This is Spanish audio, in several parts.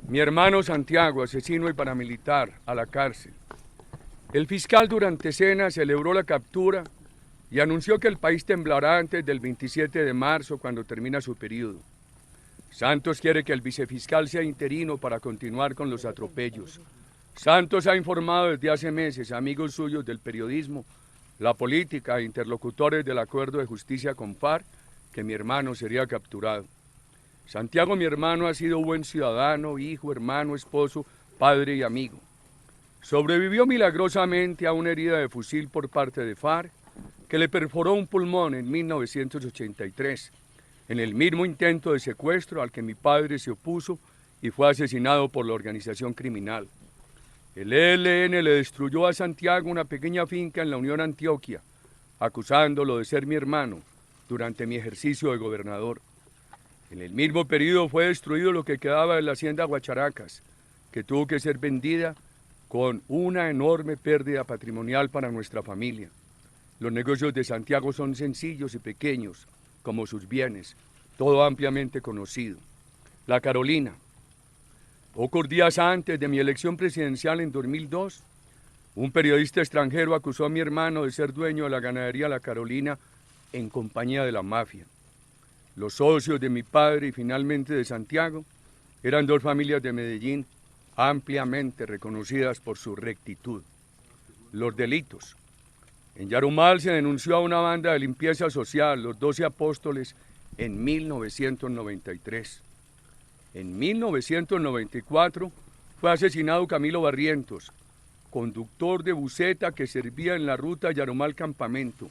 Mi hermano Santiago, asesino y paramilitar, a la cárcel. El fiscal durante cena celebró la captura y anunció que el país temblará antes del 27 de marzo, cuando termina su periodo. Santos quiere que el vicefiscal sea interino para continuar con los atropellos. Santos ha informado desde hace meses a amigos suyos del periodismo, la política e interlocutores del acuerdo de justicia con FARC que mi hermano sería capturado. Santiago, mi hermano, ha sido buen ciudadano, hijo, hermano, esposo, padre y amigo. Sobrevivió milagrosamente a una herida de fusil por parte de FARC que le perforó un pulmón en 1983, en el mismo intento de secuestro al que mi padre se opuso y fue asesinado por la organización criminal. El ELN le destruyó a Santiago una pequeña finca en la Unión Antioquia, acusándolo de ser mi hermano durante mi ejercicio de gobernador. En el mismo periodo fue destruido lo que quedaba de la hacienda Guacharacas, que tuvo que ser vendida con una enorme pérdida patrimonial para nuestra familia. Los negocios de Santiago son sencillos y pequeños, como sus bienes, todo ampliamente conocido. La Carolina. Pocos días antes de mi elección presidencial en 2002, un periodista extranjero acusó a mi hermano de ser dueño de la ganadería La Carolina en compañía de la mafia. Los socios de mi padre y finalmente de Santiago eran dos familias de Medellín ampliamente reconocidas por su rectitud. Los delitos. En Yarumal se denunció a una banda de limpieza social, los 12 Apóstoles, en 1993. En 1994 fue asesinado Camilo Barrientos, conductor de buseta que servía en la ruta Yarumal-Campamento,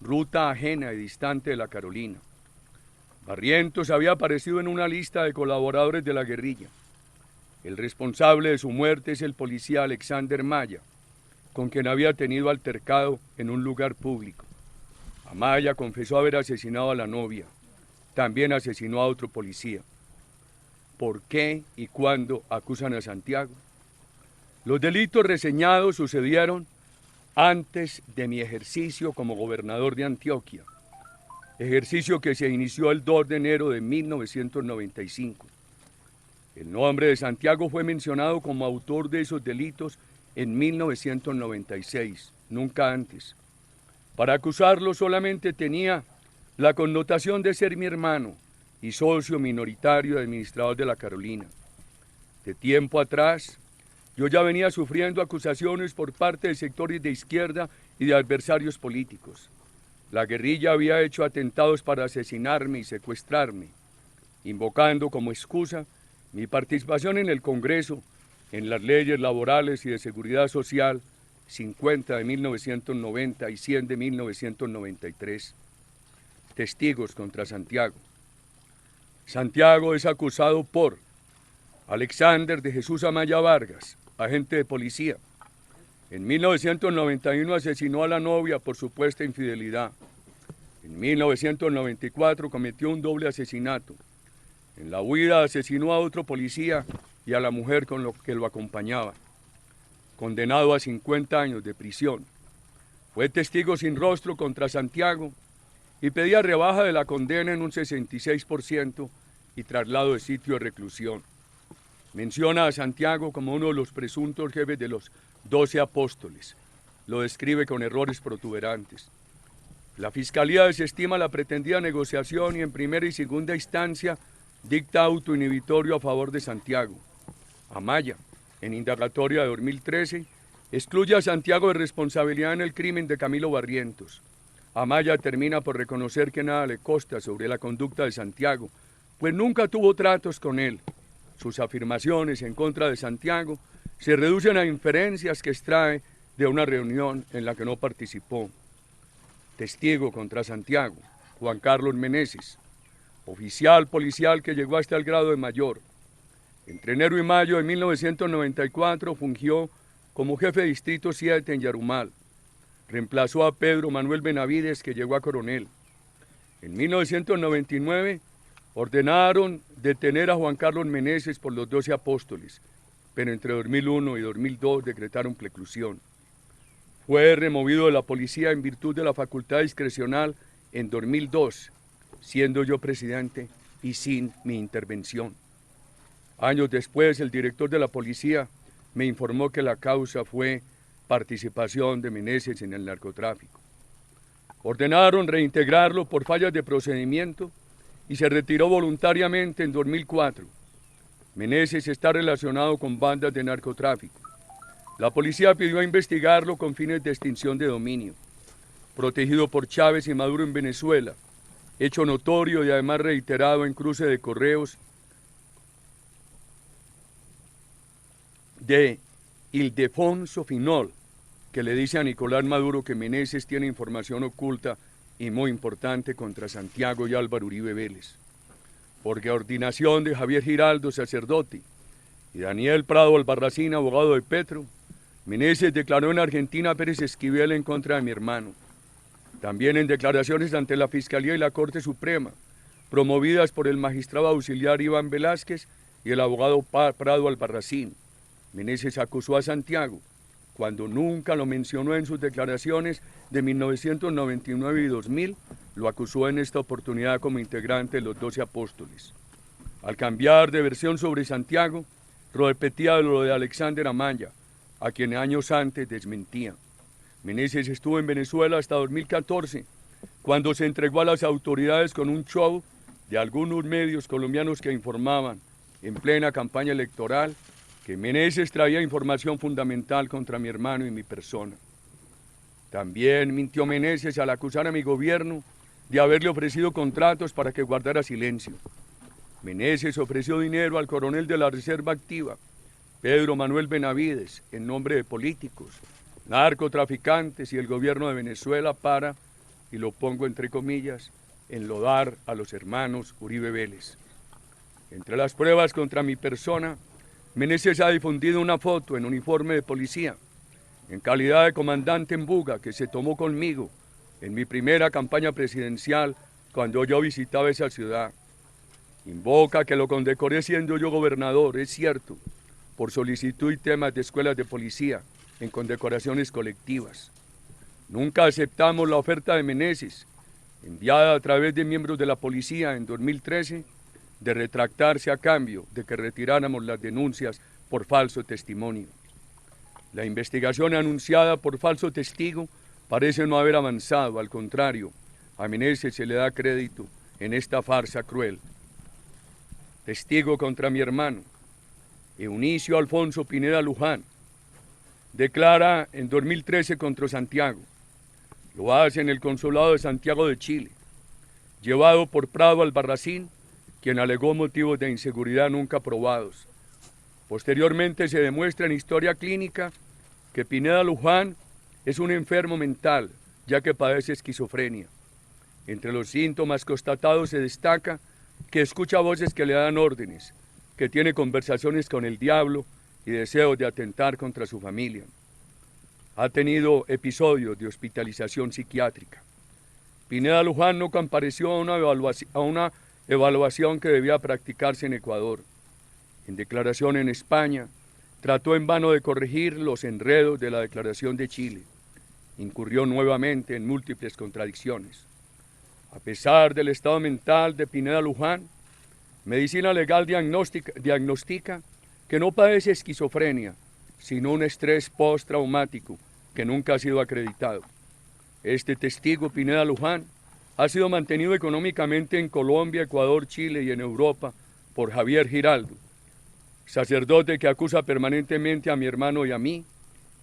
ruta ajena y distante de La Carolina. Barrientos había aparecido en una lista de colaboradores de la guerrilla. El responsable de su muerte es el policía Alexander Maya, con quien había tenido altercado en un lugar público. Amaya confesó haber asesinado a la novia. También asesinó a otro policía. ¿Por qué y cuándo acusan a Santiago? Los delitos reseñados sucedieron antes de mi ejercicio como gobernador de Antioquia, ejercicio que se inició el 2 de enero de 1995. El nombre de Santiago fue mencionado como autor de esos delitos en 1996, nunca antes. Para acusarlo solamente tenía la connotación de ser mi hermano y socio minoritario de administrador de La Carolina. De tiempo atrás, yo ya venía sufriendo acusaciones por parte de sectores de izquierda y de adversarios políticos. La guerrilla había hecho atentados para asesinarme y secuestrarme, invocando como excusa mi participación en el Congreso, en las leyes laborales y de seguridad social 50 de 1990 y 100 de 1993. Testigos contra Santiago. Santiago es acusado por Alexander de Jesús Amaya Vargas, agente de policía. En 1991 asesinó a la novia por supuesta infidelidad. En 1994 cometió un doble asesinato. En la huida asesinó a otro policía y a la mujer con lo que lo acompañaba. Condenado a 50 años de prisión. Fue testigo sin rostro contra Santiago y pedía rebaja de la condena en un 66% y traslado de sitio de reclusión. Menciona a Santiago como uno de los presuntos jefes de los 12 Apóstoles. Lo describe con errores protuberantes. La Fiscalía desestima la pretendida negociación y en primera y segunda instancia dicta auto inhibitorio a favor de Santiago. Amaya, en indagatoria de 2013, excluye a Santiago de responsabilidad en el crimen de Camilo Barrientos. Amaya termina por reconocer que nada le consta sobre la conducta de Santiago, pues nunca tuvo tratos con él. Sus afirmaciones en contra de Santiago se reducen a inferencias que extrae de una reunión en la que no participó. Testigo contra Santiago, Juan Carlos Meneses, oficial policial que llegó hasta el grado de mayor. Entre enero y mayo de 1994 fungió como jefe de Distrito 7 en Yarumal. Reemplazó a Pedro Manuel Benavides, que llegó a coronel. En 1999 ordenaron detener a Juan Carlos Meneses por los 12 Apóstoles, pero entre 2001 y 2002 decretaron preclusión. Fue removido de la policía en virtud de la facultad discrecional en 2002, siendo yo presidente y sin mi intervención. Años después, el director de la policía me informó que la causa fue participación de Meneses en el narcotráfico. Ordenaron reintegrarlo por fallas de procedimiento y se retiró voluntariamente en 2004. Meneses está relacionado con bandas de narcotráfico. La policía pidió investigarlo con fines de extinción de dominio. Protegido por Chávez y Maduro en Venezuela, hecho notorio y además reiterado en cruce de correos de Ildefonso Finol, que le dice a Nicolás Maduro que Meneses tiene información oculta y muy importante contra Santiago y Álvaro Uribe Vélez. Por coordinación de Javier Giraldo, sacerdote, y Daniel Prado Albarracín, abogado de Petro, Meneses declaró en Argentina a Pérez Esquivel en contra de mi hermano. También en declaraciones ante la Fiscalía y la Corte Suprema, promovidas por el magistrado auxiliar Iván Velázquez y el abogado Prado Albarracín, Meneses acusó a Santiago, cuando nunca lo mencionó en sus declaraciones de 1999 y 2000, lo acusó en esta oportunidad como integrante de los 12 apóstoles. Al cambiar de versión sobre Santiago, repetía lo de Alexander Amaya, a quien años antes desmentía. Meneses estuvo en Venezuela hasta 2014, cuando se entregó a las autoridades con un show de algunos medios colombianos que informaban, en plena campaña electoral, que Meneses traía información fundamental contra mi hermano y mi persona. También mintió Meneses al acusar a mi gobierno de haberle ofrecido contratos para que guardara silencio. Meneses ofreció dinero al coronel de la Reserva Activa, Pedro Manuel Benavides, en nombre de políticos, narcotraficantes y el gobierno de Venezuela para, y lo pongo entre comillas, enlodar a los hermanos Uribe Vélez. Entre las pruebas contra mi persona, Meneses ha difundido una foto en uniforme de policía, en calidad de comandante en Buga, que se tomó conmigo en mi primera campaña presidencial cuando yo visitaba esa ciudad. Invoca que lo condecoré siendo yo gobernador, es cierto, por solicitud y temas de escuelas de policía, en condecoraciones colectivas. Nunca aceptamos la oferta de Meneses, enviada a través de miembros de la policía en 2013, de retractarse a cambio de que retiráramos las denuncias por falso testimonio. La investigación anunciada por falso testigo parece no haber avanzado, al contrario, a Meneses se le da crédito en esta farsa cruel. Testigo contra mi hermano, Eunicio Alfonso Pineda Luján, declara en 2013 contra Santiago. Lo hace en el Consulado de Santiago de Chile, llevado por Prado Albarracín, quien alegó motivos de inseguridad nunca probados. Posteriormente se demuestra en historia clínica que Pineda Luján es un enfermo mental, ya que padece esquizofrenia. Entre los síntomas constatados se destaca que escucha voces que le dan órdenes, que tiene conversaciones con el diablo y deseos de atentar contra su familia. Ha tenido episodios de hospitalización psiquiátrica. Pineda Luján no compareció a una evaluación que debía practicarse en Ecuador. En declaración en España, trató en vano de corregir los enredos de la declaración de Chile. Incurrió nuevamente en múltiples contradicciones. A pesar del estado mental de Pineda Luján, Medicina Legal diagnostica que no padece esquizofrenia, sino un estrés postraumático que nunca ha sido acreditado. Este testigo, Pineda Luján, ha sido mantenido económicamente en Colombia, Ecuador, Chile y en Europa por Javier Giraldo, sacerdote que acusa permanentemente a mi hermano y a mí,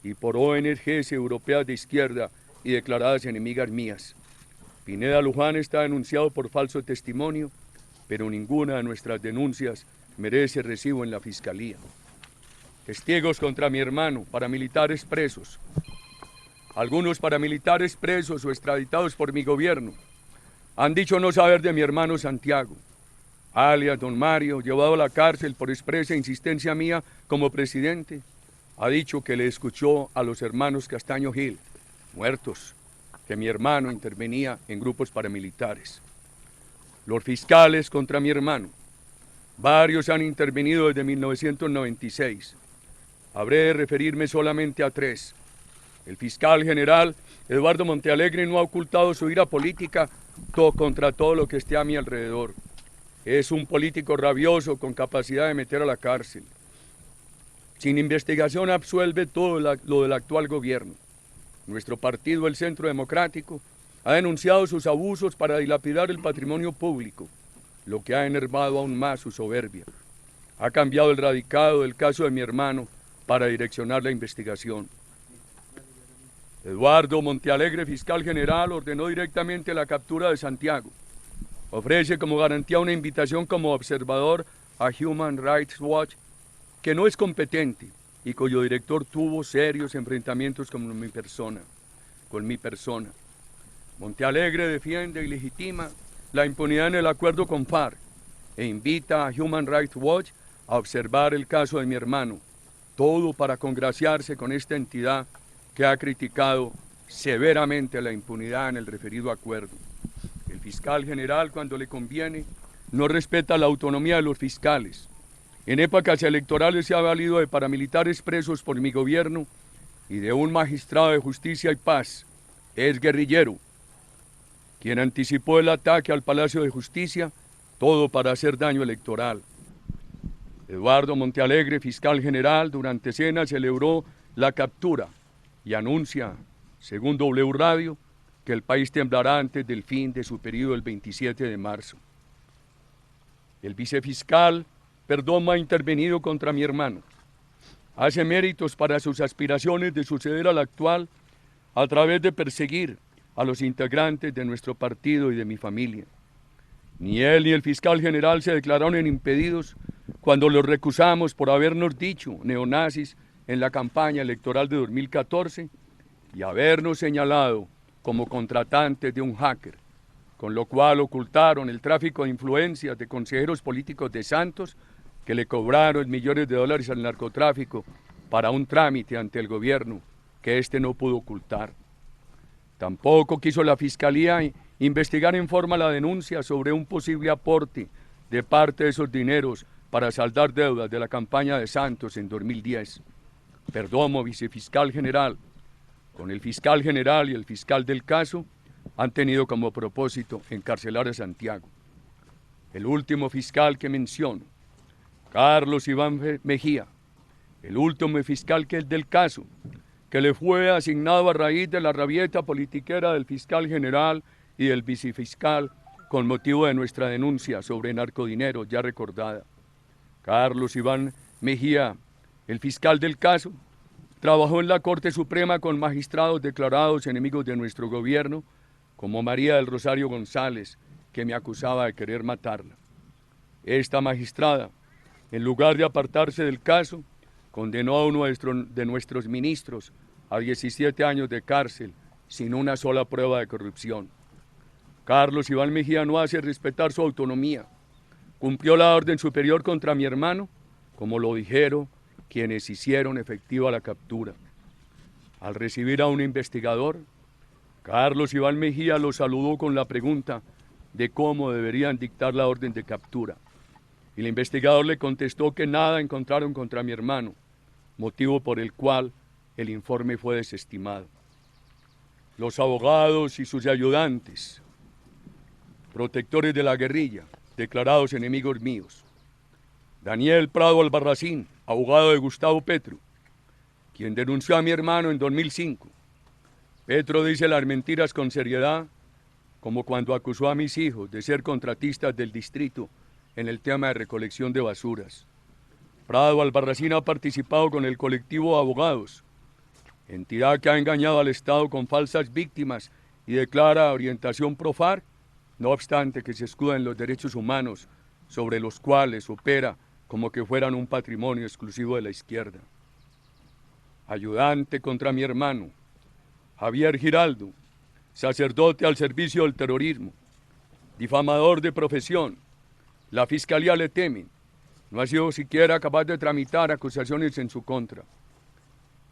y por ONGs europeas de izquierda y declaradas enemigas mías. Pineda Luján está denunciado por falso testimonio, pero ninguna de nuestras denuncias merece recibo en la Fiscalía. Testigos contra mi hermano, paramilitares presos. Algunos paramilitares presos o extraditados por mi gobierno han dicho no saber de mi hermano Santiago, alias Don Mario, llevado a la cárcel por expresa insistencia mía como presidente. Ha dicho que le escuchó a los hermanos Castaño Gil, muertos, que mi hermano intervenía en grupos paramilitares. Los fiscales contra mi hermano, varios han intervenido desde 1996. Habré de referirme solamente a tres. El fiscal general Eduardo Montealegre no ha ocultado su ira política contra todo lo que esté a mi alrededor. Es un político rabioso con capacidad de meter a la cárcel. Sin investigación absuelve todo lo del actual gobierno. Nuestro partido, el Centro Democrático, ha denunciado sus abusos para dilapidar el patrimonio público, lo que ha enervado aún más su soberbia. Ha cambiado el radicado del caso de mi hermano para direccionar la investigación. Eduardo Montealegre, fiscal general, ordenó directamente la captura de Santiago. Ofrece como garantía una invitación como observador a Human Rights Watch, que no es competente y cuyo director tuvo serios enfrentamientos con mi persona. Montealegre defiende y legitima la impunidad en el acuerdo con FARC e invita a Human Rights Watch a observar el caso de mi hermano, todo para congraciarse con esta entidad que ha criticado severamente la impunidad en el referido acuerdo. El fiscal general, cuando le conviene, no respeta la autonomía de los fiscales. En épocas electorales se ha valido de paramilitares presos por mi gobierno y de un magistrado de justicia y paz, es guerrillero, quien anticipó el ataque al Palacio de Justicia, todo para hacer daño electoral. Eduardo Montealegre, fiscal general, durante cena celebró la captura y anuncia, según W Radio, que el país temblará antes del fin de su periodo el 27 de marzo. El vicefiscal Perdomo ha intervenido contra mi hermano. Hace méritos para sus aspiraciones de suceder al actual a través de perseguir a los integrantes de nuestro partido y de mi familia. Ni él ni el fiscal general se declararon impedidos cuando los recusamos por habernos dicho neonazis en la campaña electoral de 2014 y habernos señalado como contratantes de un hacker, con lo cual ocultaron el tráfico de influencias de consejeros políticos de Santos que le cobraron millones de dólares al narcotráfico para un trámite ante el gobierno que éste no pudo ocultar. Tampoco quiso la Fiscalía investigar en forma la denuncia sobre un posible aporte de parte de esos dineros para saldar deudas de la campaña de Santos en 2010. Perdomo, vicefiscal general, con el fiscal general y el fiscal del caso, han tenido como propósito encarcelar a Santiago. El último fiscal que menciono, Carlos Iván Mejía, el último fiscal que es del caso, que le fue asignado a raíz de la rabieta politiquera del fiscal general y del vicefiscal con motivo de nuestra denuncia sobre narcodinero ya recordada. Carlos Iván Mejía, el fiscal del caso, trabajó en la Corte Suprema con magistrados declarados enemigos de nuestro gobierno, como María del Rosario González, que me acusaba de querer matarla. Esta magistrada, en lugar de apartarse del caso, condenó a uno de nuestros ministros a 17 años de cárcel sin una sola prueba de corrupción. Carlos Iván Mejía no hace respetar su autonomía. Cumplió la orden superior contra mi hermano, como lo dijeron quienes hicieron efectiva la captura. Al recibir a un investigador, Carlos Iván Mejía lo saludó con la pregunta de cómo deberían dictar la orden de captura. Y el investigador le contestó que nada encontraron contra mi hermano, motivo por el cual el informe fue desestimado. Los abogados y sus ayudantes, protectores de la guerrilla, declarados enemigos míos. Daniel Prado Albarracín, abogado de Gustavo Petro, quien denunció a mi hermano en 2005. Petro dice las mentiras con seriedad, como cuando acusó a mis hijos de ser contratistas del distrito en el tema de recolección de basuras. Prado Albarracín ha participado con el colectivo Abogados, entidad que ha engañado al Estado con falsas víctimas y declara orientación pro FARC, no obstante que se escuda en los derechos humanos sobre los cuales opera como que fueran un patrimonio exclusivo de la izquierda. Ayudante contra mi hermano, Javier Giraldo, sacerdote al servicio del terrorismo, difamador de profesión. La Fiscalía le teme, no ha sido siquiera capaz de tramitar acusaciones en su contra.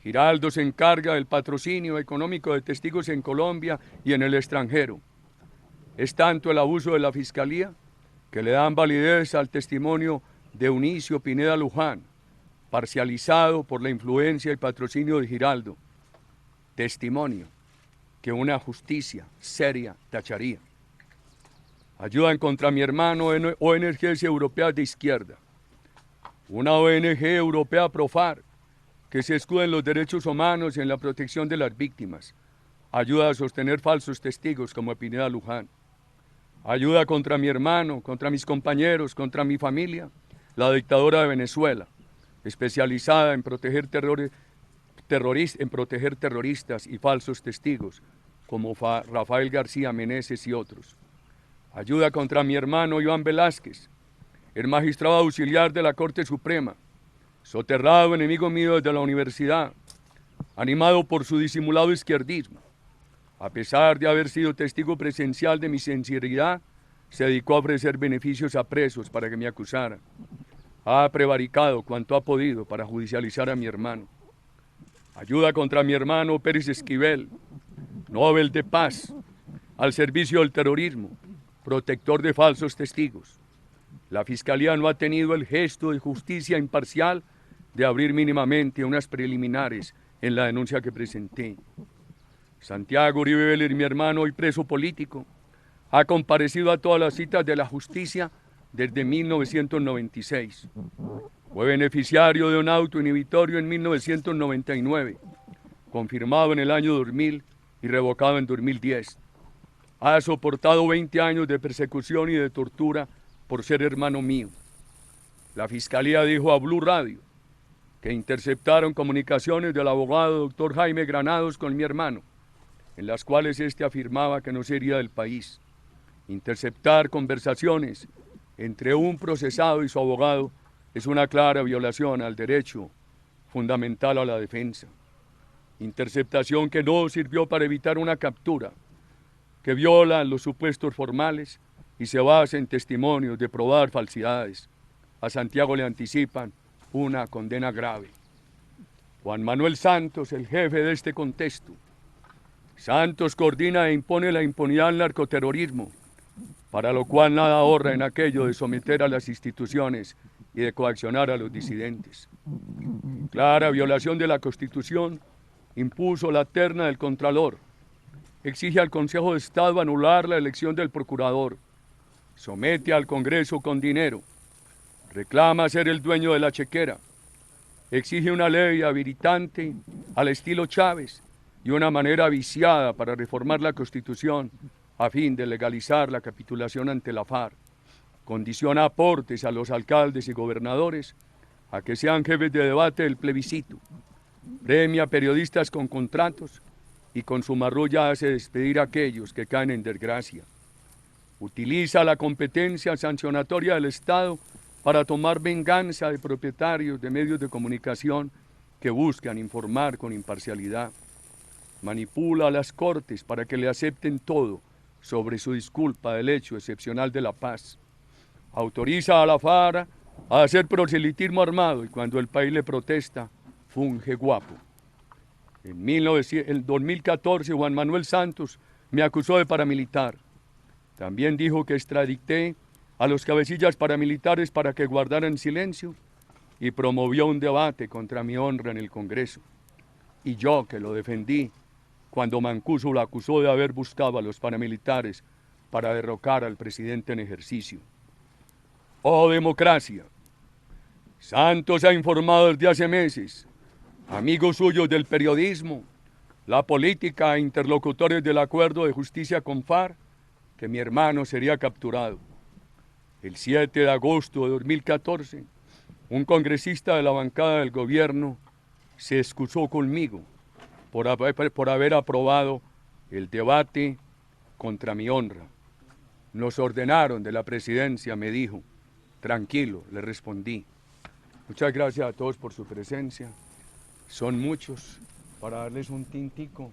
Giraldo se encarga del patrocinio económico de testigos en Colombia y en el extranjero. Es tanto el abuso de la Fiscalía que le dan validez al testimonio de Eunicio Pineda Luján, parcializado por la influencia y patrocinio de Giraldo. Testimonio que una justicia seria tacharía. Ayudan contra mi hermano ONGs europeas de izquierda. Una ONG europea Profar, que se escuda en los derechos humanos y en la protección de las víctimas. Ayuda a sostener falsos testigos como Pineda Luján. Ayuda contra mi hermano, contra mis compañeros, contra mi familia, la dictadura de Venezuela, especializada en proteger terroristas y falsos testigos, como Rafael García Meneses y otros. Ayuda contra mi hermano Iván Velázquez, el magistrado auxiliar de la Corte Suprema, soterrado enemigo mío desde la universidad, animado por su disimulado izquierdismo. A pesar de haber sido testigo presencial de mi sinceridad, se dedicó a ofrecer beneficios a presos para que me acusaran. Ha prevaricado cuanto ha podido para judicializar a mi hermano. Ayuda contra mi hermano Pérez Esquivel, Nobel de Paz, al servicio del terrorismo, protector de falsos testigos. La Fiscalía no ha tenido el gesto de justicia imparcial de abrir mínimamente unas preliminares en la denuncia que presenté. Santiago Uribe Vélez, mi hermano, hoy preso político, ha comparecido a todas las citas de la justicia desde 1996. Fue beneficiario de un auto inhibitorio en 1999, confirmado en el año 2000 y revocado en 2010. Ha soportado 20 años de persecución y de tortura por ser hermano mío. La Fiscalía dijo a Blue Radio que interceptaron comunicaciones del abogado doctor Jaime Granados con mi hermano, en las cuales éste afirmaba que no sería del país. Interceptar conversaciones entre un procesado y su abogado es una clara violación al derecho fundamental a la defensa. Interceptación que no sirvió para evitar una captura, que viola los supuestos formales y se basa en testimonios de probar falsidades. A Santiago le anticipan una condena grave. Juan Manuel Santos, el jefe de este contexto. Santos coordina e impone la impunidad al narcoterrorismo, para lo cual nada ahorra en aquello de someter a las instituciones y de coaccionar a los disidentes. Clara violación de la Constitución, impuso la terna del Contralor, exige al Consejo de Estado anular la elección del Procurador, somete al Congreso con dinero, reclama ser el dueño de la chequera, exige una ley habilitante al estilo Chávez y una manera viciada para reformar la Constitución a fin de legalizar la capitulación ante la FARC. Condiciona aportes a los alcaldes y gobernadores a que sean jefes de debate del plebiscito. Premia a periodistas con contratos y con su marrulla hace despedir a aquellos que caen en desgracia. Utiliza la competencia sancionatoria del Estado para tomar venganza de propietarios de medios de comunicación que buscan informar con imparcialidad. Manipula a las Cortes para que le acepten todo sobre su disculpa del hecho excepcional de la paz. Autoriza a la FARC a hacer proselitismo armado y cuando el país le protesta, funge guapo. En 2014, Juan Manuel Santos me acusó de paramilitar. También dijo que extradité a los cabecillas paramilitares para que guardaran silencio y promovió un debate contra mi honra en el Congreso. Y yo, que lo defendí, cuando Mancuso lo acusó de haber buscado a los paramilitares para derrocar al presidente en ejercicio. ¡Oh, democracia! Santos ha informado desde hace meses, amigos suyos del periodismo, la política e interlocutores del acuerdo de justicia con FARC, que mi hermano sería capturado. El 7 de agosto de 2014, un congresista de la bancada del gobierno se excusó conmigo por haber aprobado el debate contra mi honra. Nos ordenaron de la presidencia, me dijo. Tranquilo, le respondí. Muchas gracias a todos por su presencia. Son muchos para darles un tintico.